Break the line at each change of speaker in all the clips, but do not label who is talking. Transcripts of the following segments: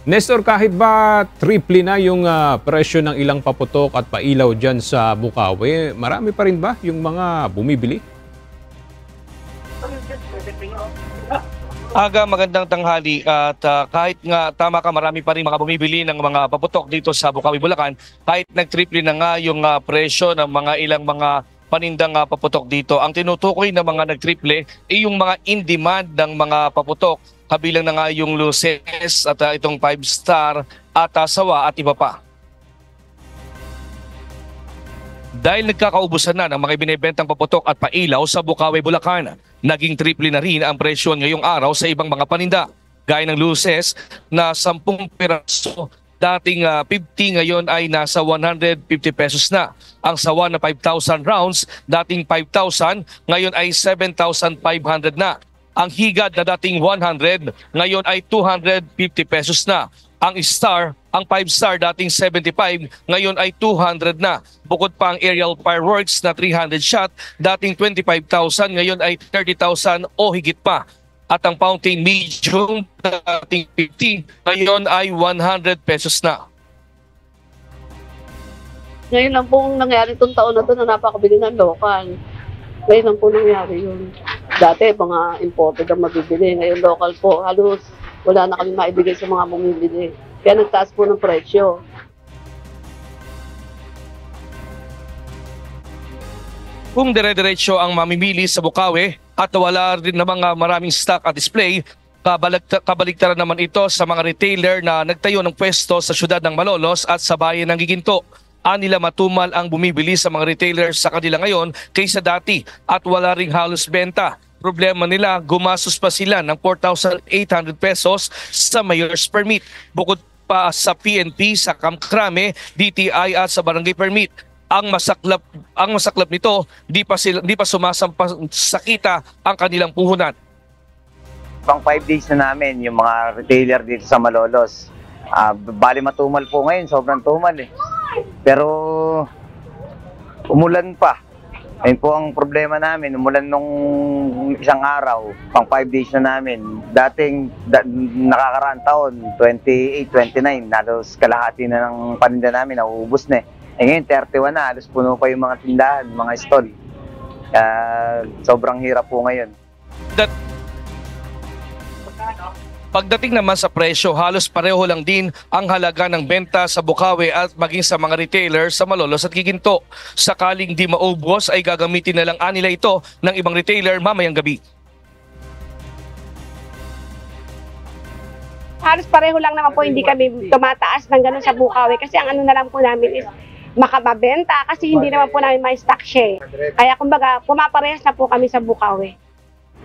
Nestor, kahit ba triple na yung presyo ng ilang paputok at pailaw dyan sa Bukawi, marami pa rin ba yung mga bumibili?
Aga, magandang tanghali at kahit nga tama ka, marami pa rin mga bumibili ng mga paputok dito sa Bukawi, Bulacan. Kahit nag-triple na nga yung presyo ng mga ilang mga panindang paputok dito. Ang tinutukoy ng mga nag-triple ay yung mga in-demand ng mga paputok. Kabilang na nga yung Luces at itong 5-star at Sawa at iba pa. Dahil nagkakaubusan na ng mga binibentang paputok at pailaw sa Bukawi, Bulacan, naging triple na rin ang presyo ngayong araw sa ibang mga paninda. Gaya ng Luces na 10 piraso, dating 50 ngayon ay nasa 150 pesos na. Ang Sawa na 5,000 rounds, dating 5,000, ngayon ay 7,500 na. Ang Higad na dating 100, ngayon ay 250 pesos na. Ang Star, ang 5-star dating 75, ngayon ay 200 na. Bukod pa ang aerial fireworks na 300 shot, dating 25,000, ngayon ay 30,000 o higit pa. At ang fountain medium dating 50, ngayon ay 100 pesos na.
Ngayon lang pong nangyari itong taon na ito na napakabili ng local. Ngayon lang po nangyari yun. Dati mga imported ang mabibili. Ngayon local po. Halos wala na kami maibigay sa mga bumibili. Kaya nagtaas po ng presyo.
Kung dire-diretso ang mamimili sa Bukawi at wala rin namang maraming stock at display, kabaligtaran naman ito sa mga retailer na nagtayo ng pwesto sa syudad ng Malolos at sa bayan ng Giginto. Anila matumal ang bumibili sa mga retailers sa kanila ngayon kaysa dati at wala ring halos benta. Problema nila, gumastos pa sila ng 4,800 pesos sa mayor's permit. Bukod pa sa PNP, sa Kamkrame, DTI at sa barangay permit. Ang masaklap nito, di pa sumasampa sa kita ang kanilang puhunan.
Pang 5 days na namin yung mga retailer dito sa Malolos. Bali matumal po ngayon, sobrang tumal eh. Pero umulan pa. Ayun po ang problema namin, umulan nung isang araw, pang 5 days na namin. Dating nakakaraang taon, 28, 29, halos kalahati na ng paninda namin, nauubos na eh. Ngayon, 31 na, halos puno pa yung mga tindahan, mga stall. Sobrang hirap po ngayon.
Pagdating naman sa presyo, halos pareho lang din ang halaga ng benta sa Bukawi at maging sa mga retailer sa Malolos at Giginto. Sakaling di maubos ay gagamitin na lang nila ito ng ibang retailer mamayang gabi.
Halos pareho lang naman po, hindi kami tumataas ng ganun sa Bukawi kasi ang ano na lang po namin is makababenta kasi hindi naman po namin may stock share. Kaya kumbaga pumaparehas na po kami sa Bukawi.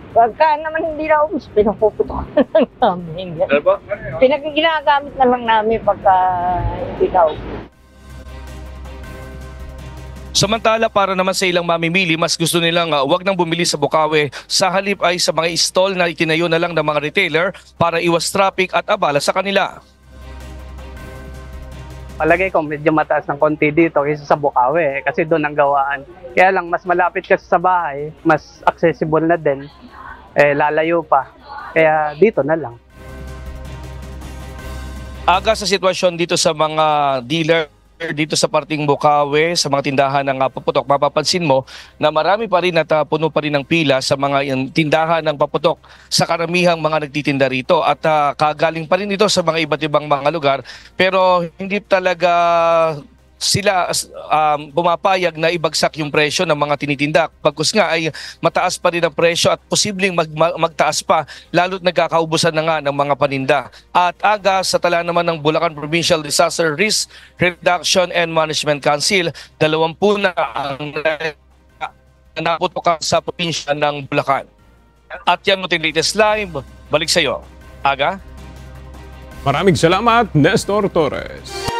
Pagka naman hindi na ubus, pinapuputok na lang namin.
Ano ba?
Ginagamit na lang namin pagka hindi na ubus.
Samantala, para naman sa ilang mamimili, mas gusto nilang wag nang bumili sa Bukawi. Sa halip ay sa mga stall na itinayo na lang ng mga retailer para iwas traffic at abala sa kanila.
Palagay ko medyo mataas ng konti dito kaysa sa Bukawi kasi doon ang gawaan. Kaya lang mas malapit kasi sa bahay, mas accessible na din, lalayo pa. Kaya dito na lang.
Aga sa sitwasyon dito sa mga dealer dito sa parting Bukawi, sa mga tindahan ng paputok, mapapansin mo na marami pa rin at puno pa rin ng pila sa mga tindahan ng paputok sa karamihang mga nagtitinda rito at kagaling pa rin ito sa mga iba't ibang mga lugar pero hindi talaga sila bumapayag na ibagsak yung presyo ng mga tinitinda. Pagkus nga ay mataas pa rin ang presyo at posibleng magtaas pa lalo't nagkakaubusan na nga ng mga paninda. At aga sa tala naman ng Bulacan Provincial Disaster Risk Reduction and Management Council, 20 na ang naputokan sa probinsya ng Bulacan. At yan mo latest live. Balik sa iyo. Aga?
Maraming salamat, Nestor Torres.